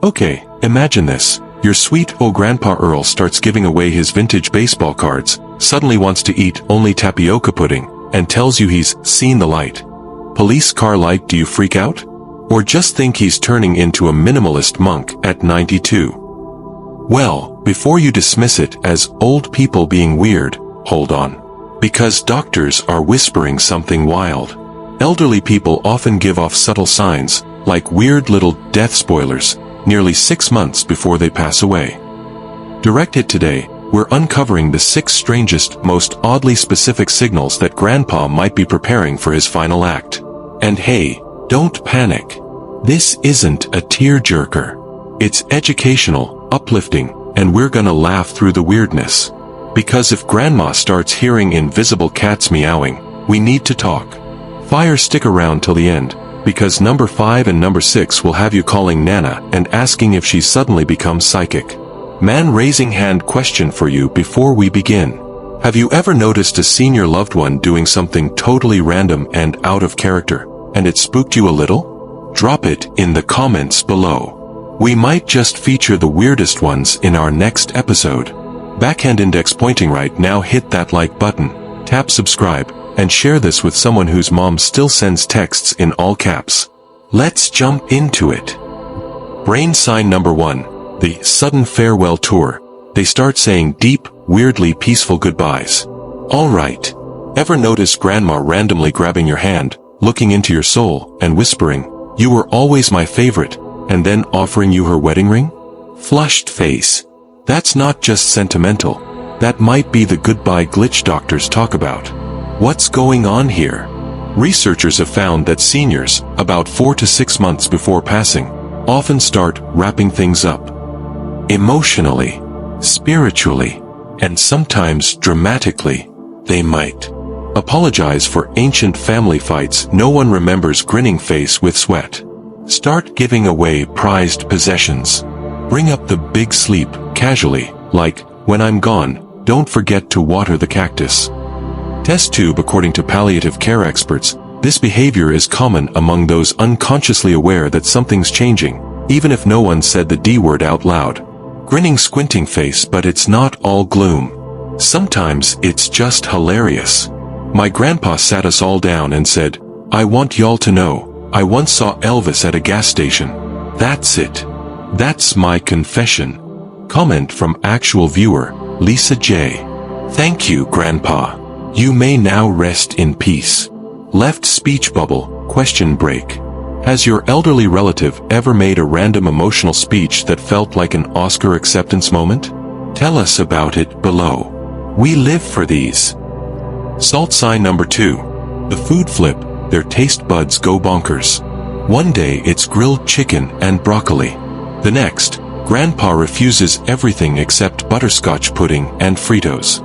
Okay, imagine this. Your sweet old Grandpa Earl starts giving away his vintage baseball cards, suddenly wants to eat only tapioca pudding, and tells you he's seen the light. Police car light, do you freak out? Or just think he's turning into a minimalist monk at 92? Well, before you dismiss it as old people being weird, hold on. Because doctors are whispering something wild. Elderly people often give off subtle signs, like weird little death spoilers, nearly 6 months before they pass away. Direct Hit today, we're uncovering the 6 strangest, most oddly specific signals that Grandpa might be preparing for his final act. And hey, don't panic. This isn't a tearjerker. It's educational, uplifting, and we're gonna laugh through the weirdness. Because if Grandma starts hearing invisible cats meowing, we need to talk. Stick around till the end, because number 5 and number 6 will have you calling Nana and asking if she's suddenly become psychic. Man raising hand question for you before we begin. Have you ever noticed a senior loved one doing something totally random and out of character, and it spooked you a little? Drop it in the comments below. We might just feature the weirdest ones in our next episode. Backhand index pointing right now, hit that like button, tap subscribe, and share this with someone whose mom still sends texts in all caps. Let's jump into it. Brain sign number 1, the sudden farewell tour. They start saying deep, weirdly peaceful goodbyes. Alright. Ever notice Grandma randomly grabbing your hand, looking into your soul, and whispering, "You were always my favorite," and then offering you her wedding ring? Flushed face. That's not just sentimental. That might be the goodbye glitch doctors talk about. What's going on here? Researchers have found that seniors, about 4 to 6 months before passing, often start wrapping things up. Emotionally, spiritually, and sometimes dramatically. They might apologize for ancient family fights no one remembers, grinning face with sweat. Start giving away prized possessions. Bring up the big sleep, casually, like, "When I'm gone, don't forget to water the cactus." Test tube. According to palliative care experts, this behavior is common among those unconsciously aware that something's changing, even if no one said the D word out loud. Grinning, squinting face, but it's not all gloom. Sometimes it's just hilarious. My grandpa sat us all down and said, "I want y'all to know, I once saw Elvis at a gas station. That's it. That's my confession." Comment from actual viewer, Lisa J. Thank you, Grandpa. You may now rest in peace. Left speech bubble, question break. Has your elderly relative ever made a random emotional speech that felt like an Oscar acceptance moment? Tell us about it below. We live for these. Salt sign number 2. The food flip, their taste buds go bonkers. One day it's grilled chicken and broccoli. The next, Grandpa refuses everything except butterscotch pudding and Fritos.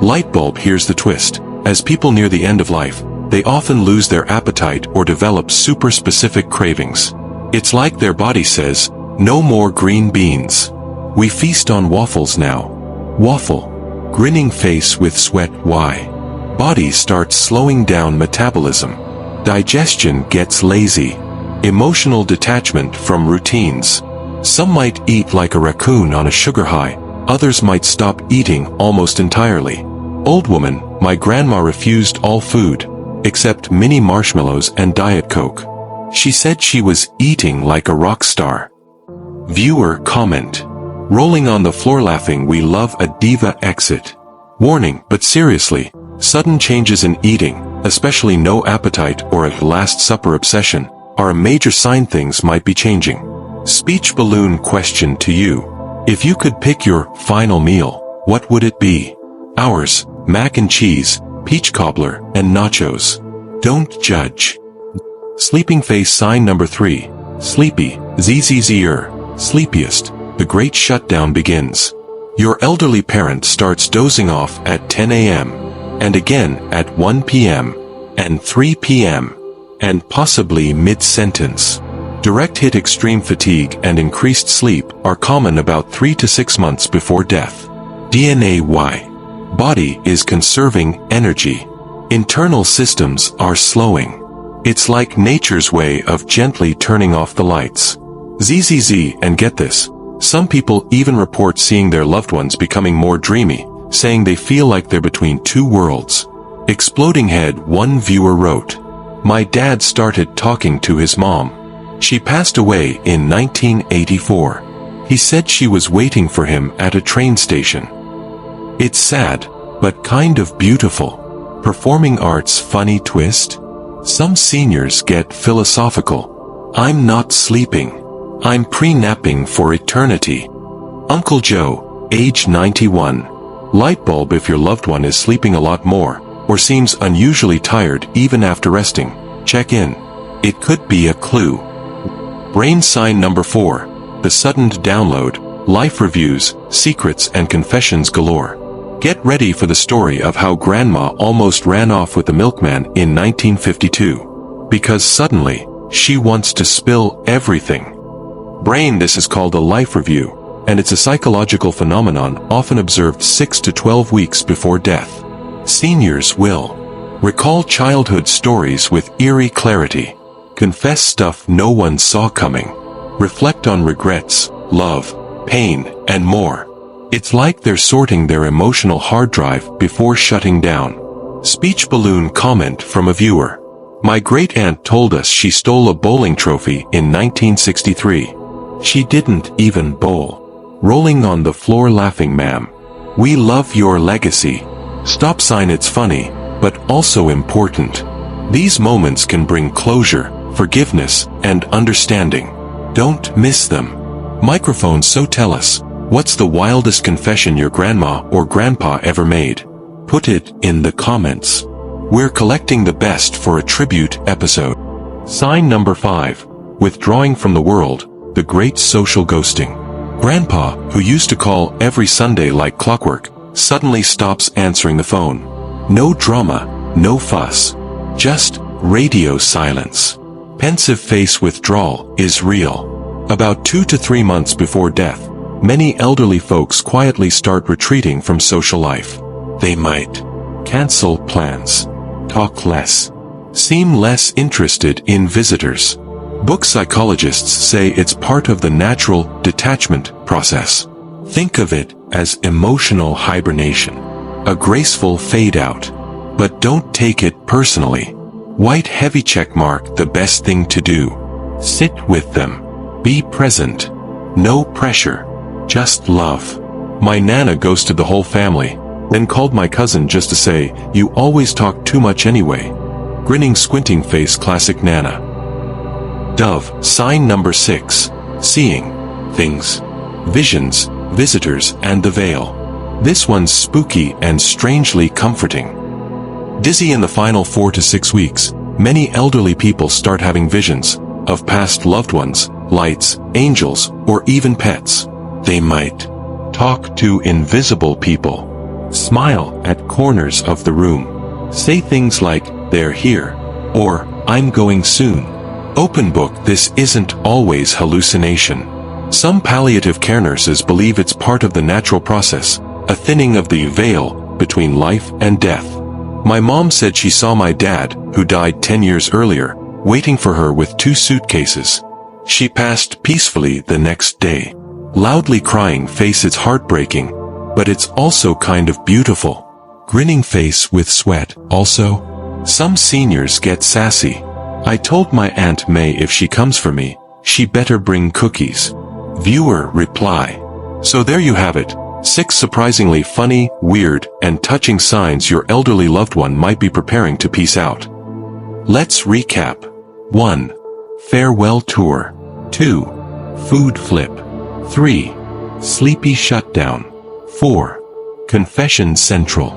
Lightbulb. Here's the twist. As people near the end of life, they often lose their appetite or develop super specific cravings. It's like their body says, "No more green beans. We feast on waffles now." Waffle. Grinning face with sweat. Why? Body starts slowing down metabolism. Digestion gets lazy. Emotional detachment from routines. Some might eat like a raccoon on a sugar high. Others might stop eating almost entirely. Old woman. My grandma refused all food, except mini marshmallows and Diet Coke. She said she was eating like a rock star. Viewer comment. Rolling on the floor laughing. We love a diva exit. Warning, but seriously, sudden changes in eating, especially no appetite or a Last Supper obsession, are a major sign things might be changing. Speech balloon question to you. If you could pick your final meal, what would it be? Ours, mac and cheese, peach cobbler, and nachos. Don't judge. Sleeping face sign number 3. Sleepy, zzzer, sleepiest. The great shutdown begins. Your elderly parent starts dozing off at 10 a.m. and again at 1 p.m. and 3 p.m. and possibly mid-sentence. Direct hit. Extreme fatigue and increased sleep are common about 3 to 6 months before death. DNA. Why? Body is conserving energy. Internal systems are slowing. It's like nature's way of gently turning off the lights. ZZZ, and get this. Some people even report seeing their loved ones becoming more dreamy, saying they feel like they're between two worlds. Exploding head, one viewer wrote. My dad started talking to his mom. She passed away in 1984. He said she was waiting for him at a train station. It's sad, but kind of beautiful. Performing arts funny twist? Some seniors get philosophical. I'm not sleeping. I'm pre-napping for eternity. Uncle Joe, age 91. Light bulb if your loved one is sleeping a lot more, or seems unusually tired even after resting. Check in. It could be a clue. Brain sign number 4. The sudden download, life reviews, secrets and confessions galore. Get ready for the story of how Grandma almost ran off with the milkman in 1952. Because suddenly, she wants to spill everything. Brain, this is called a life review, and it's a psychological phenomenon often observed 6 to 12 weeks before death. Seniors will recall childhood stories with eerie clarity, confess stuff no one saw coming, reflect on regrets, love, pain, and more. It's like they're sorting their emotional hard drive before shutting down. Speech balloon comment from a viewer. My great-aunt told us she stole a bowling trophy in 1963. She didn't even bowl. Rolling on the floor laughing, ma'am. We love your legacy. Stop sign, it's funny, but also important. These moments can bring closure, forgiveness, and understanding. Don't miss them. Microphone, so tell us, what's the wildest confession your grandma or grandpa ever made? Put it in the comments. We're collecting the best for a tribute episode. Sign number 5. Withdrawing from the world, the great social ghosting. Grandpa, who used to call every Sunday like clockwork, suddenly stops answering the phone. No drama, no fuss. Just radio silence. Pensive face withdrawal is real. About 2 to 3 months before death, many elderly folks quietly start retreating from social life. They might cancel plans, talk less, seem less interested in visitors. Book psychologists say it's part of the natural detachment process. Think of it as emotional hibernation, a graceful fade out. But don't take it personally. White heavy check mark, the best thing to do. Sit with them. Be present. No pressure. Just love. My Nana ghosted the whole family, then called my cousin just to say, you always talk too much anyway. Grinning squinting face, classic Nana. Dove, sign number 6. Seeing things, visions, visitors, and the veil. This one's spooky and strangely comforting. Dizzy in the final 4 to 6 weeks, many elderly people start having visions of past loved ones, lights, angels, or even pets. They might talk to invisible people, smile at corners of the room, say things like, they're here, or, I'm going soon. Open book, this isn't always hallucination. Some palliative care nurses believe it's part of the natural process, a thinning of the veil between life and death. My mom said she saw my dad, who died 10 years earlier, waiting for her with 2 suitcases. She passed peacefully the next day. Loudly crying face, it's heartbreaking, but it's also kind of beautiful. Grinning face with sweat, also. Some seniors get sassy. I told my Aunt May if she comes for me, she better bring cookies. Viewer reply. So there you have it. 6 surprisingly funny, weird, and touching signs your elderly loved one might be preparing to peace out. Let's recap. 1. Farewell tour. 2. Food flip. 3. Sleepy shutdown. 4. Confession central.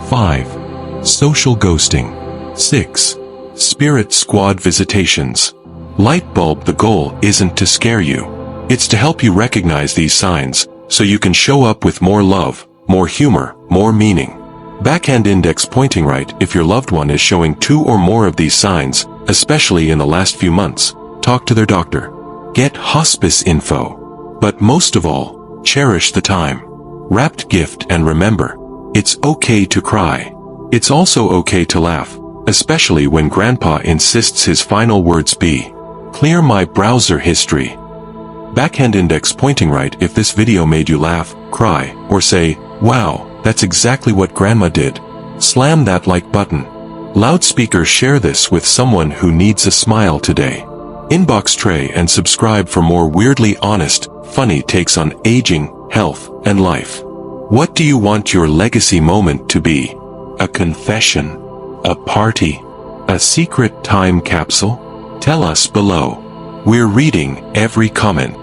5. Social ghosting. 6. Spirit squad visitations. Light bulb, the goal isn't to scare you. It's to help you recognize these signs, so you can show up with more love, more humor, more meaning. Backhand index pointing right if your loved one is showing 2 or more of these signs, especially in the last few months. Talk to their doctor. Get hospice info. But most of all, cherish the time. Wrapped gift, and remember, it's okay to cry. It's also okay to laugh, especially when Grandpa insists his final words be, clear my browser history. Backhand index pointing right if this video made you laugh, cry, or say, wow, that's exactly what grandma did. Slam that like button. Loudspeaker share this with someone who needs a smile today. Inbox Trey and subscribe for more weirdly honest, funny takes on aging, health, and life. What do you want your legacy moment to be? A confession? A party? A secret time capsule? Tell us below. We're reading every comment.